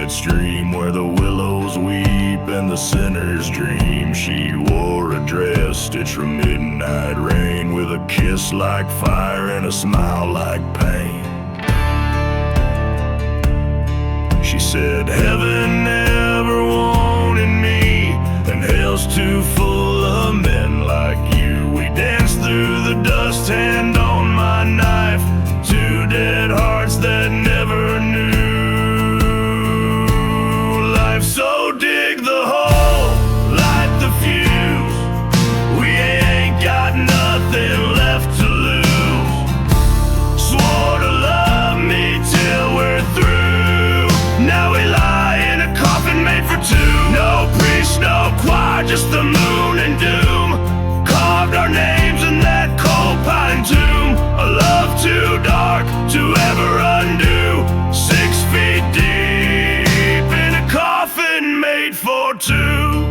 quiet stream where the willows weep and the sinners dream. She wore a dress stitched from midnight rain, with a kiss like fire and a smile like pain. She said, heaven never wanted me, and hell's too full of men like you. We danced through the dust, hand on my knife, two dead hearts that never knew life. So dig the hole, light the fuse, we ain't got nothing left to lose. Swore to love me till we're through, now we lie in a coffin made for two. No priest, no choir, just the moon and doom. Carved our names in that cold pine tomb. A love too dark to ever undo. 6 feet deep in a coffin made for two.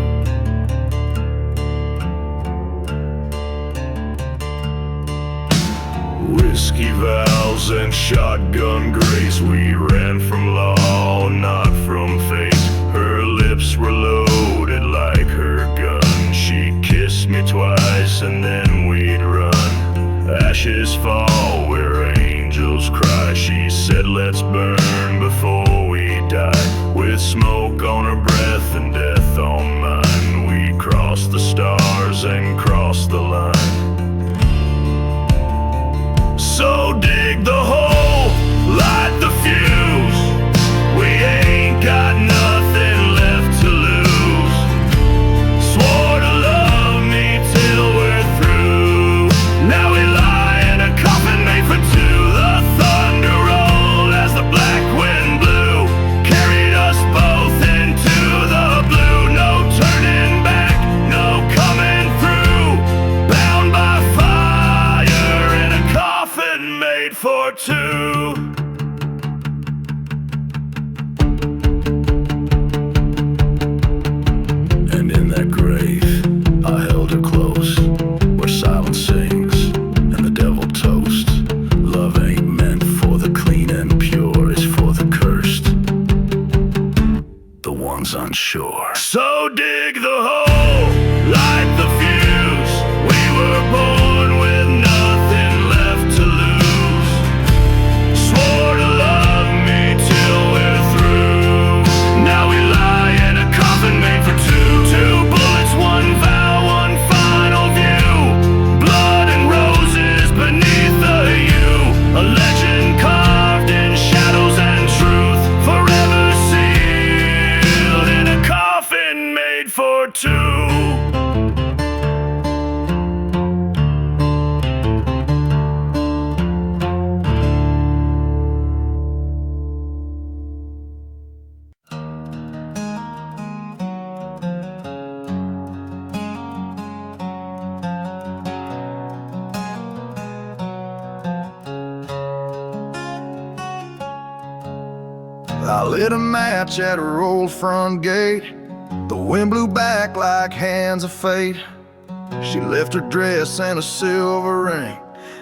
Whiskey vows and shotgun grace, we ran from law, not from fate. Her lips were loaded like her gun. She kissed me twice and then we'd run. Ashes fall where angels cry. She said, let's burn before we die. With smoke on her breath and death on mine, we crossed the stars and crossed the line. So dig the hole, light the fuse, we ain't got nothing left to lose. Swore to love me till we're through, now we lie in a coffin made for two. The thunder rolled as the black wind blew, carried us both into the blue. No turning back, no coming through, bound by fire in a coffin made for two. And in that grave, I held her close, where silence sings and the devil toasts. Love ain't meant for the clean and pure, it's for the cursed, the ones unsure. So dig the hole, light the fuse, we were born with nothing left to lose. Swore to love me till we're through, now we lie in a coffin made for two. Two bullets, one vow, one final view. Blood and roses beneath the yew, a legend carved in shadows and truth, forever sealed in a coffin made for two. I lit a match at her old front gate. The wind blew back like hands of fate. She left her dress and a silver ring,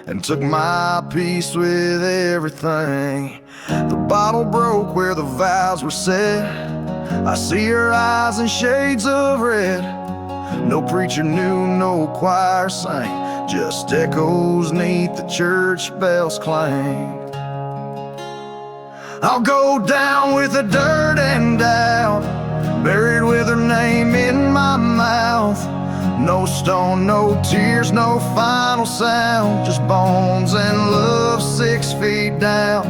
and took my piece with everything. The bottle broke where the vows were said. I see her eyes in shades of red. No preacher knew, no choir sang, just echoes neath the church bells clang. I'll go down with the dirt and doubt, buried with her name in my mouth. No stone, no tears, no final sound, just bones and love 6 feet down.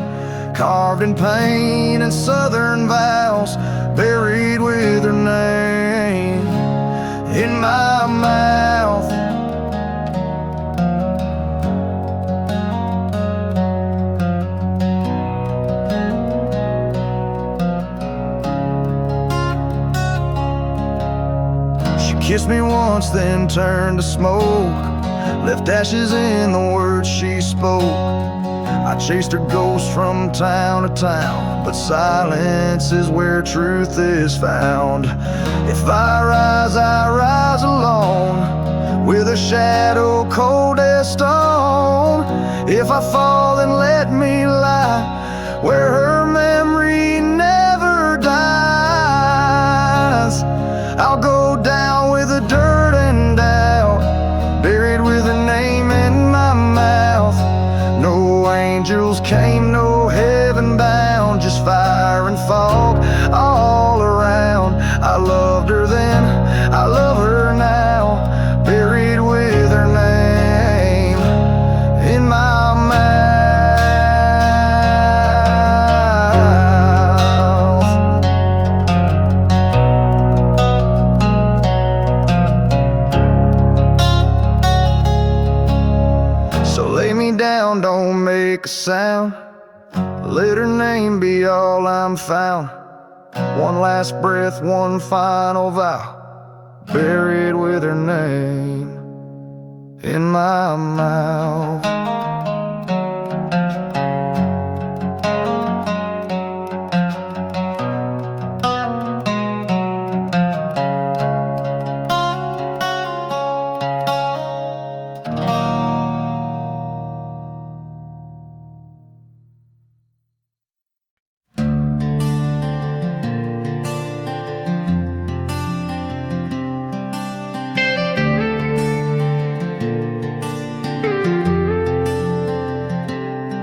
Carved in pain and southern vows, buried with her name in my mouth. Kissed me once, then turned to smoke, left ashes in the words she spoke. I chased her ghost from town to town, but silence is where truth is found. If I rise alone, with a shadow cold as stone. If I fall, then let me lie where her memory never dies. Lay me down, don't make a sound. Let her name be all I'm found. One last breath, one final vow, buried with her name in my mouth.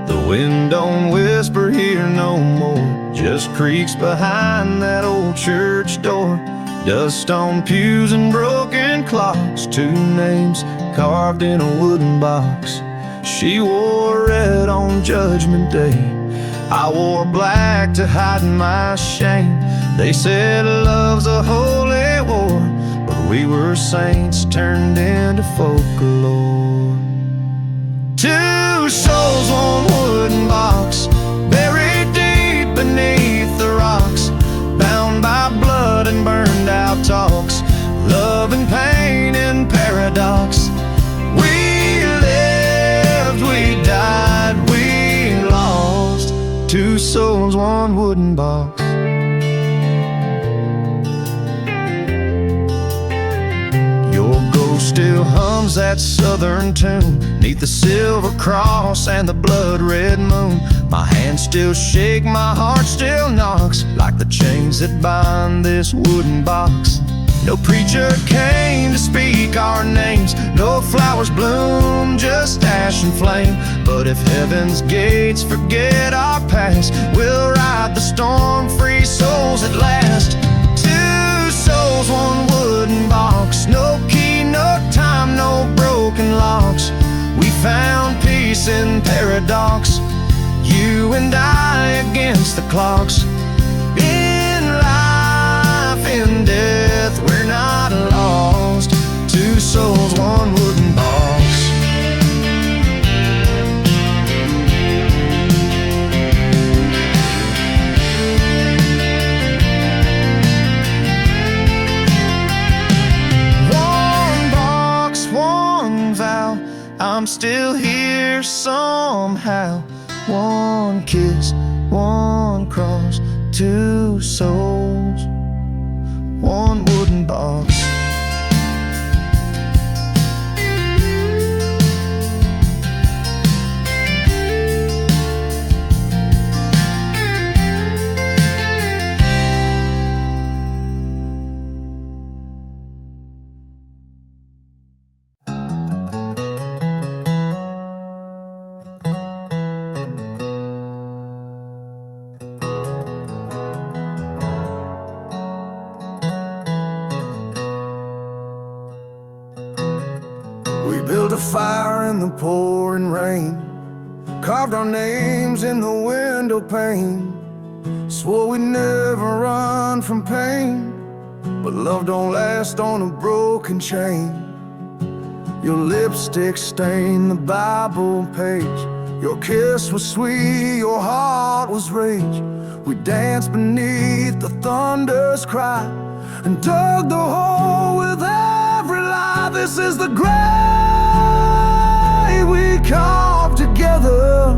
The wind don't whisper here no more, just creaks behind that old church door. Dust on pews and broken clocks, two names carved in a wooden box. She wore red on Judgment Day, I wore black to hide my shame. They said love's a holy war, but we were saints turned into folklore. Two souls, one wooden box, buried deep beneath the rocks, bound by blood and burned out talks, love and pain and paradox. We lived, we died, we lost. Two souls, one wooden box. Your ghost still hums that southern tune, neath the silver cross and the blood-red moon. My hands still shake, my heart still knocks, like the chains that bind this wooden box. No preacher came to speak our names, no flowers bloom, just ash and flame. But if heaven's gates forget our past, we'll ride the storm, free souls at last. Two souls, one wooden box, no key, no time, no broken locks. We found peace in paradox, you and I against the clocks. In life, in death, we're not lost. Two souls, one wooden box. One box, one vow, I'm still here somehow. One kiss, one cross, two souls, one wooden box. Built a fire in the pouring rain, carved our names in the window pane. Swore we'd never run from pain, but love don't last on a broken chain. Your lipstick stained the Bible page, your kiss was sweet, your heart was rage. We danced beneath the thunder's cry and dug the hole with every lie. This is the grave we carved together,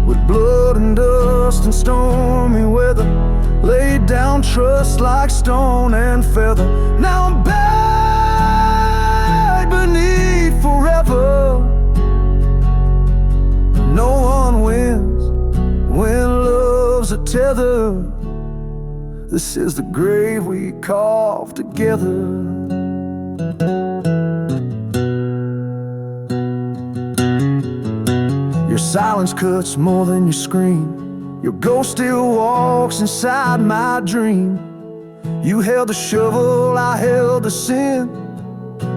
with blood and dust and stormy weather, laid down trust like stone and feather. Now I'm buried beneath forever. No one wins when love's a tether. This is the grave we carved together. Your silence cuts more than your scream. Your ghost still walks inside my dream. You held the shovel, I held the sin.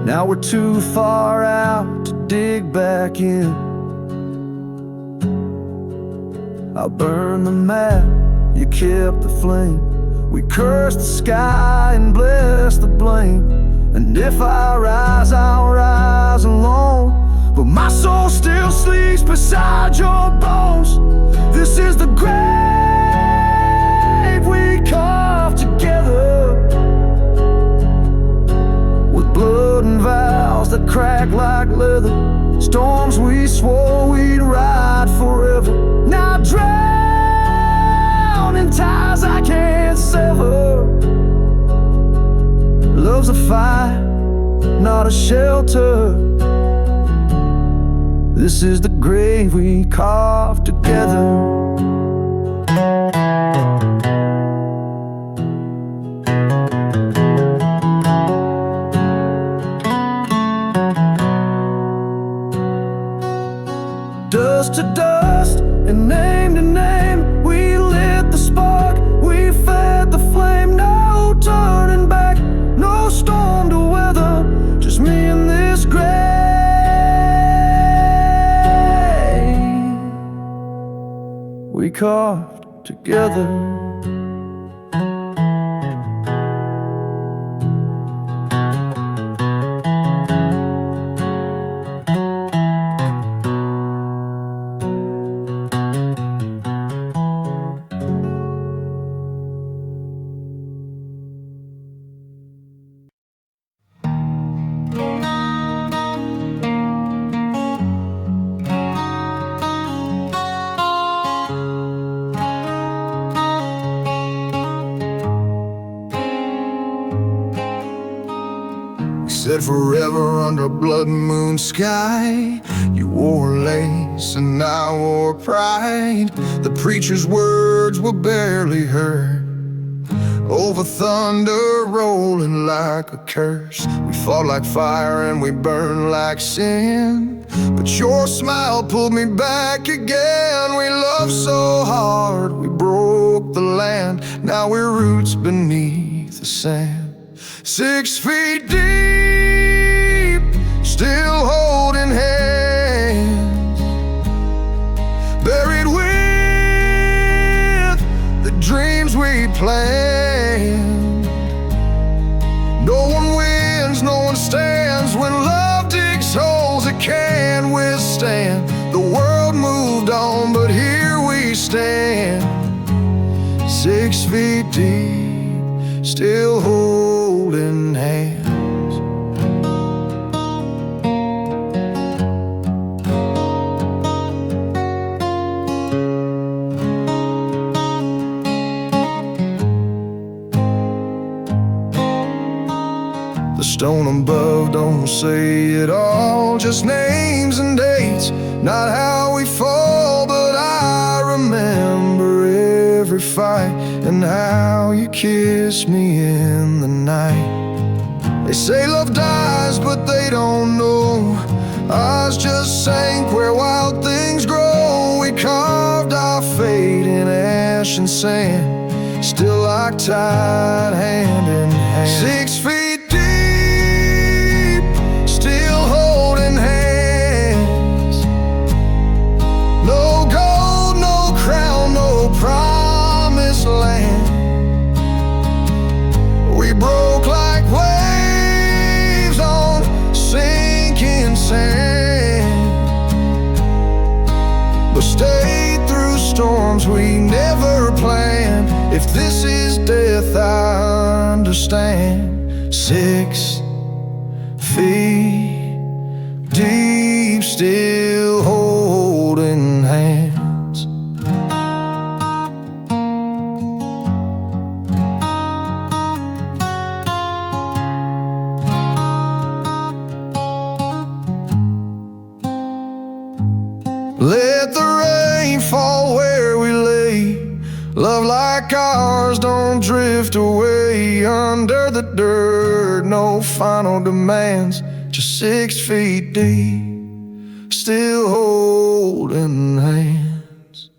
Now we're too far out to dig back in. I burned the map, you kept the flame. We cursed the sky and blessed the blame. And if I rise, I'll rise alone, but my soul still sleeps beside your bones. This is the grave we carved together, with blood and vows that crack like leather, storms we swore we'd ride forever, now drown in ties I can't sever. Love's a fire, not a shelter. This is the grave we carved together. Dust to dust and name to name, we lit the spark, we fed the flame. No turning back, no storm to weather, just me and this grave we carved together. Said forever under blood and moon sky. You wore lace and I wore pride. The preacher's words were barely heard over thunder rolling like a curse. We fought like fire and we burned like sin, but your smile pulled me back again. We loved so hard, we broke the land. Now we're roots beneath the sand. 6 feet deep, still holding hands, buried with the dreams we planned. No one wins, no one stands when love digs holes it can't withstand. The world moved on, but here we stand. 6 feet deep, still holding hands. The stone above don't say it all, just names and dates, not how we fall. But I remember every fight and how you kissed me in the night. They say love dies, but they don't know ours just sank where wild things grow. We carved our fate in ash and sand, still locked tight hand in hand. 6 feet deep, still holding hands. No gold, no crown, no promised land. We broke like waves on sinking sand, but stayed through storms we never planned. If this is death, I understand. 6 feet deep, still holding hands. Let the rain fall where we lay. Love like ours don't drift away under the dirt. No final demands, just 6 feet deep, still holding hands.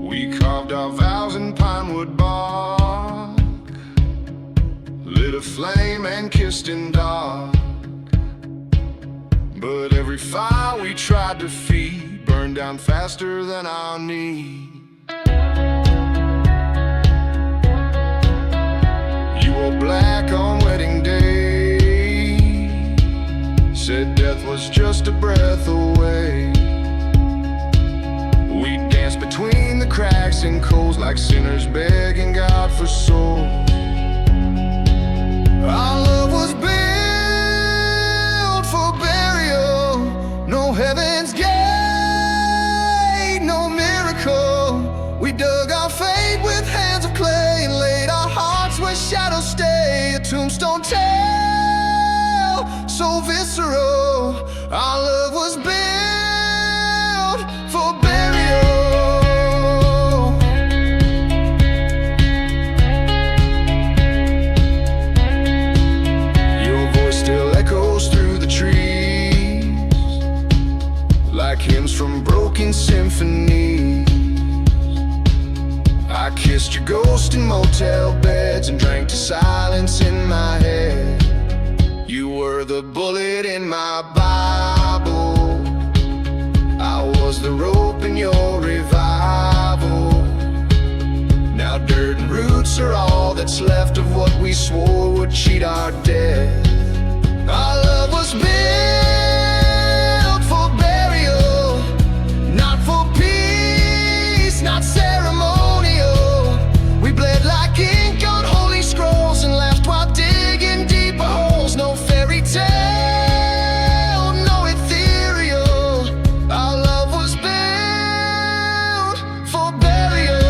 We carved our vows in pine wood bark, flame and kissed in dark. But every fire we tried to feed burned down faster than our need. You wore black on wedding day, said death was just a breath away. We danced between the cracks and coals like sinners begging God for souls. Our love was built for burial, no heaven's gate, no miracle. We dug our fate with hands of clay and laid our hearts where shadows stay. A tombstone tale so visceral. Our love was built for burial. Hymns from broken symphonies. I kissed your ghost in motel beds and drank to silence in my head. You were the bullet in my Bible, I was the rope in your revival. Now dirt and roots are all that's left of what we swore would cheat our death. Our love was built for burial, not for peace, not ceremonial. We bled like ink on holy scrolls and laughed while digging deeper holes. No fairy tale, no ethereal. Our love was built for burial.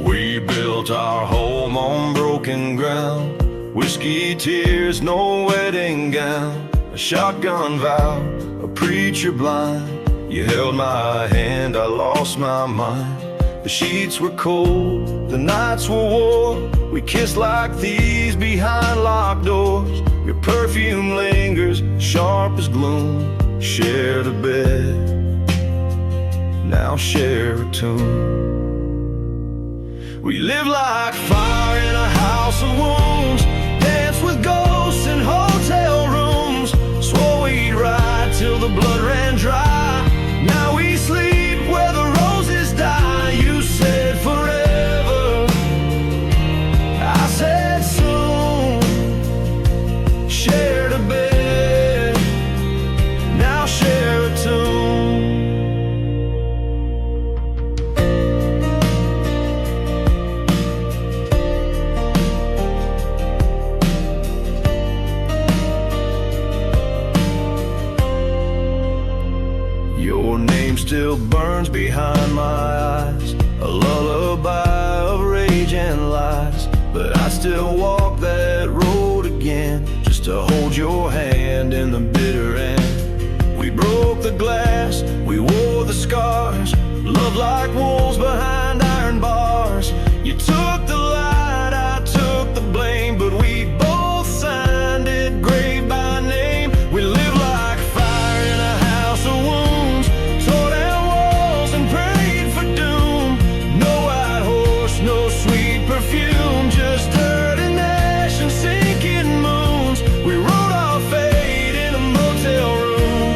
We built our home on broken ground. Whiskey tears, no wedding gown. A shotgun vow, a preacher blind. You held my hand, I lost my mind. The sheets were cold, the nights were warm. We kissed like thieves behind locked doors. Your perfume lingers, sharp as gloom. Shared a bed, now share a tomb. We live like fire in a house of wounds, dance with ghosts in hotel rooms. Swore we'd ride till the blood ran dry. Now we sleep where the roses die. You said forever, I said soon. Shared a bed, now share a tomb. Your name still burns behind my eyes, a lullaby of rage and lies. But I still walk that road again, just to hold your hand in the bitter end. We broke the glass, we wore the scars, love like wolves behind iron bars. You took the light, I took the blame, but we both signed it grave by name. We live like fire in a house of wounds, tore down walls and prayed for doom. No white horse, no sweet perfume, just dirt and ash and sinking moons. We wrote our fate in a motel room.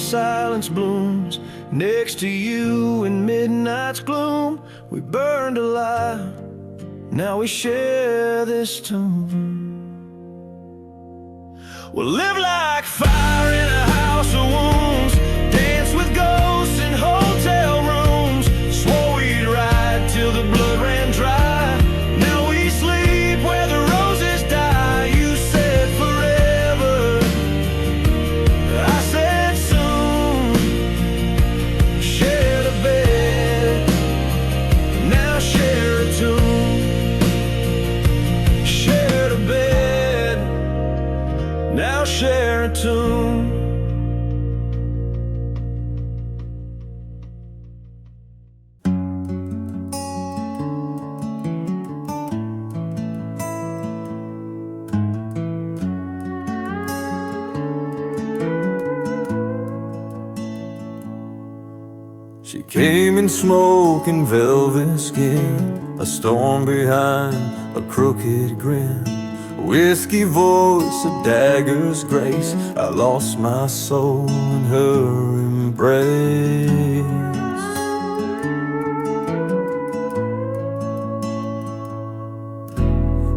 silence blooms. Next to you in midnight's gloom, we burned alive, now we share this tomb. We'll live like fire in a house of wounds, dance with ghosts in hotel rooms. Swore we'd ride till the blood ran dry, now we sleep where the roses die. You said forever, I said soon. Shared a bed, now share a tomb. Shared a bed, now share a tomb. She came in smoking velvet skin, a storm behind a crooked grin. Whiskey voice, a dagger's grace. I lost my soul in her embrace.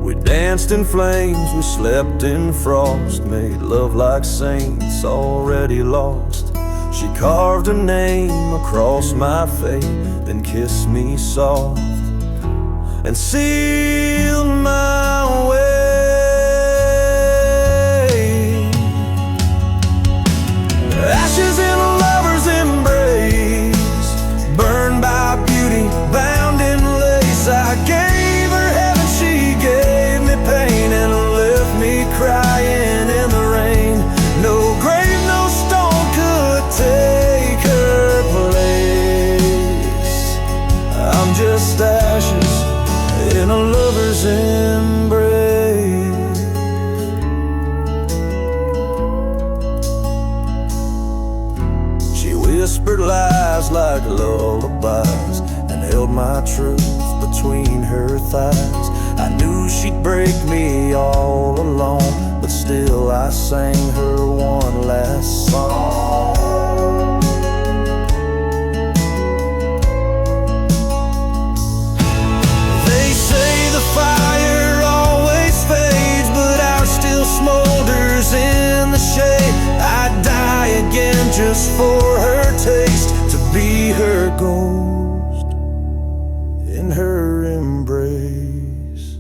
We danced in flames, we slept in frost, made love like saints already lost. She carved her name across my fate, then kissed me soft and sealed my way. Ashes in a lover's embrace, burned by beauty, bound in lace. I gave her heaven, she gave me pain, and left me crying in the rain. No grave, no stone could take her place. I'm just ashes in a lover's embrace. She whispered lies like lullabies and held my truth between her thighs. I knew she'd break me all alone, but still I sang her one last song. They say the fire always fades, but ours still smolders in the shade. I'd die again just for her taste, to be her ghost in her embrace.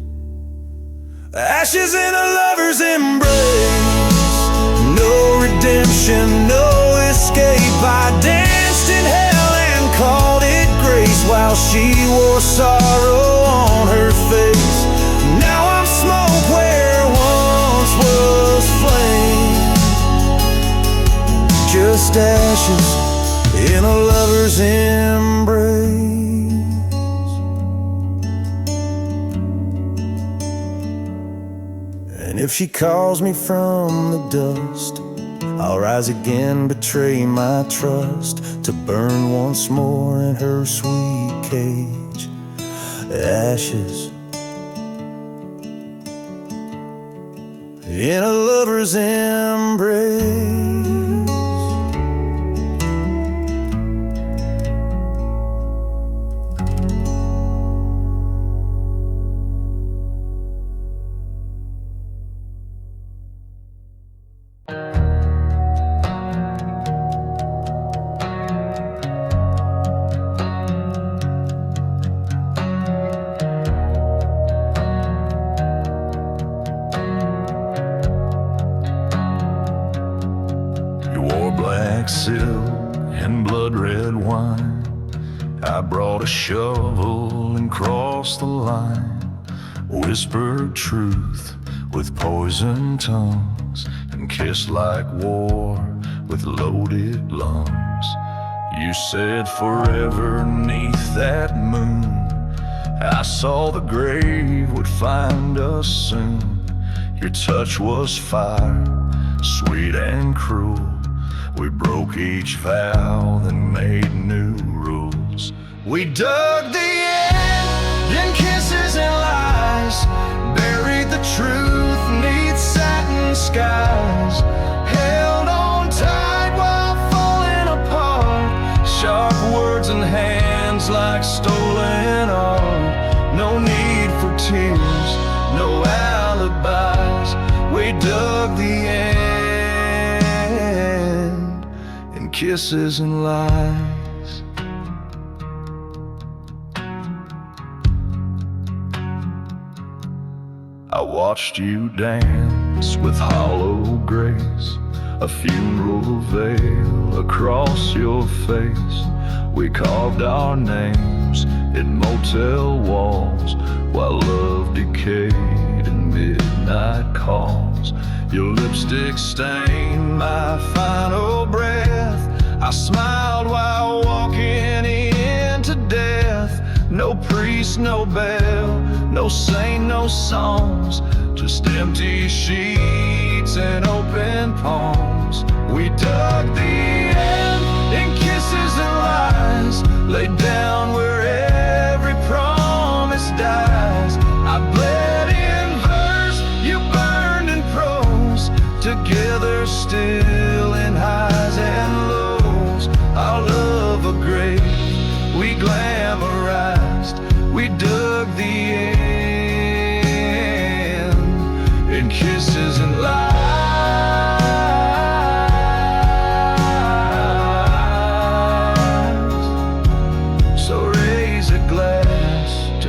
Ashes in a lover's embrace, no redemption, no escape. I danced in hell and called it grace, while she wore sorrow on her face. Now I'm smoke where once was flame, just ashes in a lover's embrace. And if she calls me from the dust, I'll rise again, betray my trust, to burn once more in her sweet cage. Ashes in a lover's embrace. Silk and blood red wine, I brought a shovel and crossed the line, whispered truth with poisoned tongues, and kissed like war with loaded lungs. You said forever 'neath that moon, I saw the grave would find us soon. Your touch was fire, sweet and cruel. We broke each vow, then made new rules. We dug the end in kisses and lies, buried the truth 'neath satin skies, held on tight while falling feels like stolen art. No need for tears, no alibis. We dug the end in kisses and lies. I watched you dance with hollow grace, a funeral veil across your face. We carved our names in motel walls while love decayed in midnight calls. Your lipstick stained my final breath. I smiled while walking into death. No priest, no bell, no saint, no songs, just empty sheets and open palms. We dug the end in kisses and lies, laid down where every promise dies. I bled in verse, you burned in prose, together still in highs and lows. Our love a grave we glamorized, we dug the end in kisses and lies.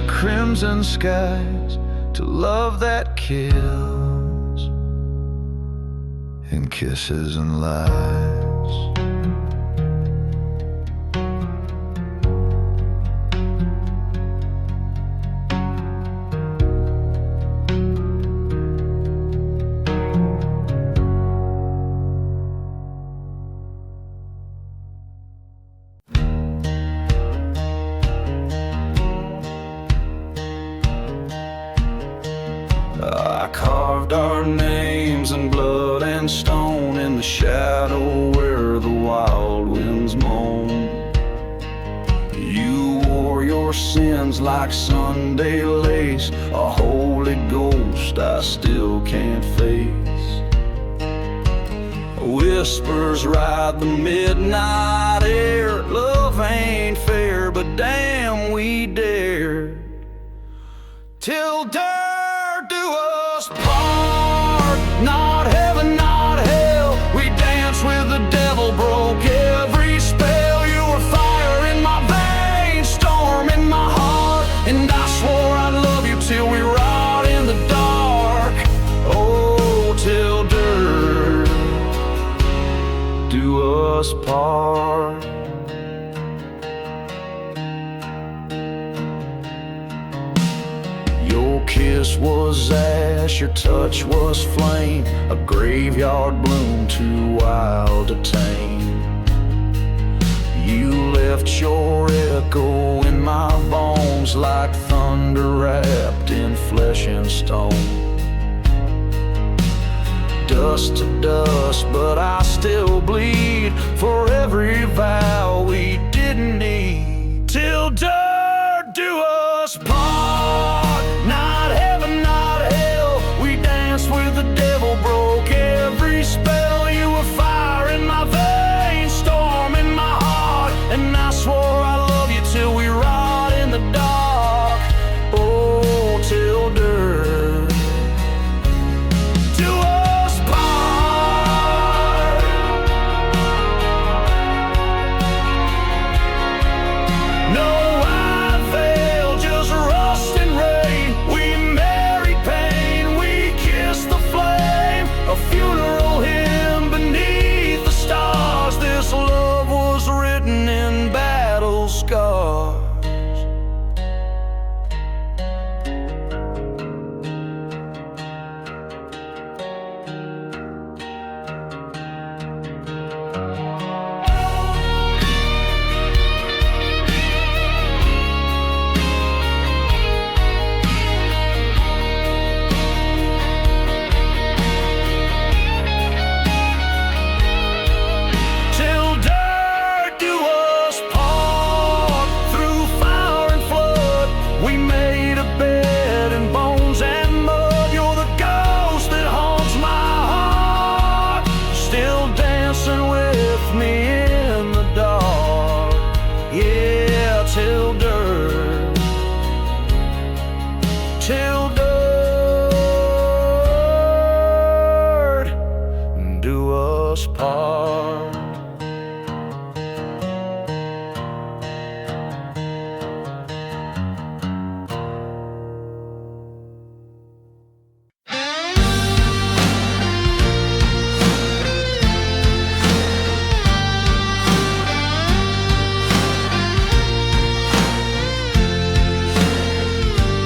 Crimson skies to love that kills in kisses and lies. I carved our names in blood and stone in the shadow where the wild winds moan. You wore your sins like Sunday lace, a holy ghost I still can't face. Whispers ride the midnight air. Love ain't fair, but damn we dared. Till dare do us part. Not heaven, not hell. We danced with the devil, broke every spell. You were fire in my veins, storm in my heart, and I swore I'd love you till we rot in the dark. Oh, till dirt do us part. Your kiss was ash, your touch was flame, a graveyard bloom too wild to tame. You left your echo in my bones like thunder wrapped in flesh and stone. Dust to dust, but I still bleed for every vow we didn't need. Till dirt do us part. Not heaven, not hell. We danced with the devil, broke every spell. You were fire in my veins, storm in my heart, and I swore I'd love you till we rot in the dark. Oh, till dirt do us part. No white veil, just rust and rain. We married pain, we kissed the flame. A funeral hymn beneath the stars. This love was written in battle scars. Till dirt do us part. Through fire and flood, we made a bed in bones and mud. You're the ghost that haunts my heart, still dancing with me in the dark. Yeah, till apart.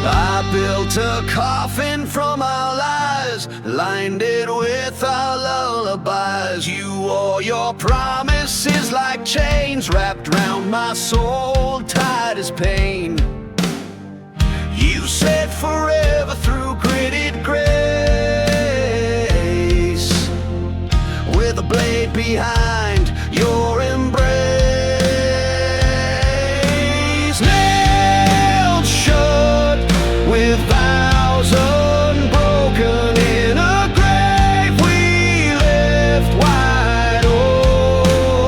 I built a coffin from our lies, lined it with our lullabies. You wore your promises like chains, wrapped round my soul, tight as pain. You said forever through gritted grace, with a blade behind your embrace. Nailed shut with vows unbroken, in a grave we left wide open.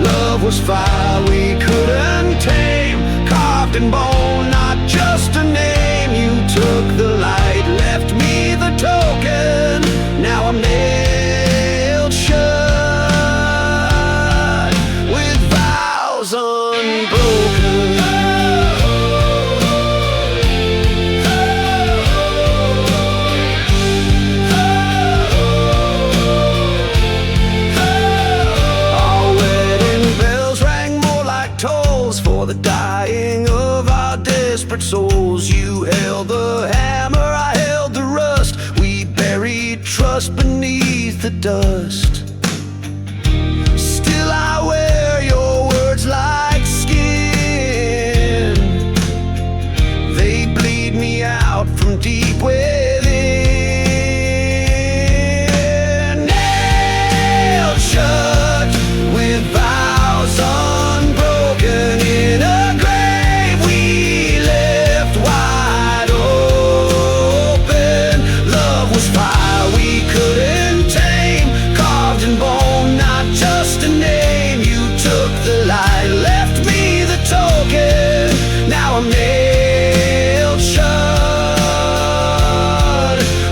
Love was fire we couldn't tame, carved in bone, not just a name. You took the light, left me the token. Now I'm nailed shut with vows unbroken. Our wedding bells rang more like tolls for the dying of our desperate souls. You held the hammer, I held the rust. We buried trust beneath the dust. Still I wear your words like skin. They bleed me out from deep within. Nailed shut with vows unbroken, in a grave we left wide open. Love was fire we couldn't tame, carved in bone, not just a name. You took the light, left me the token. Now I'm nailed shut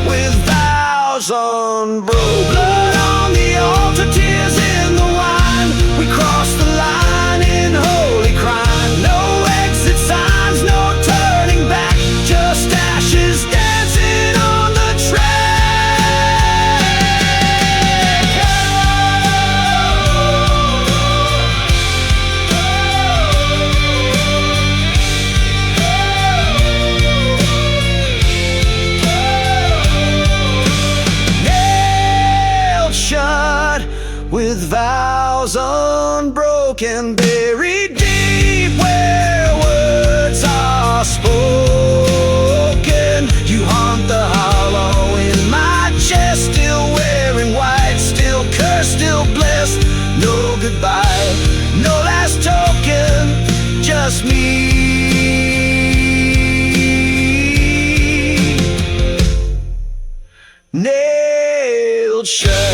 with vows unbroken. Blood on the altar, tears in the wine. We crossed the line in holy crime. No exit signs, no turning back, just ashes dancing on the nailed shut with vows unbroken, buried deep where words are spoken. You haunt the hollow in my chest, still wearing white, still cursed, still blessed. No goodbye, no last token, just me. Nailed shut.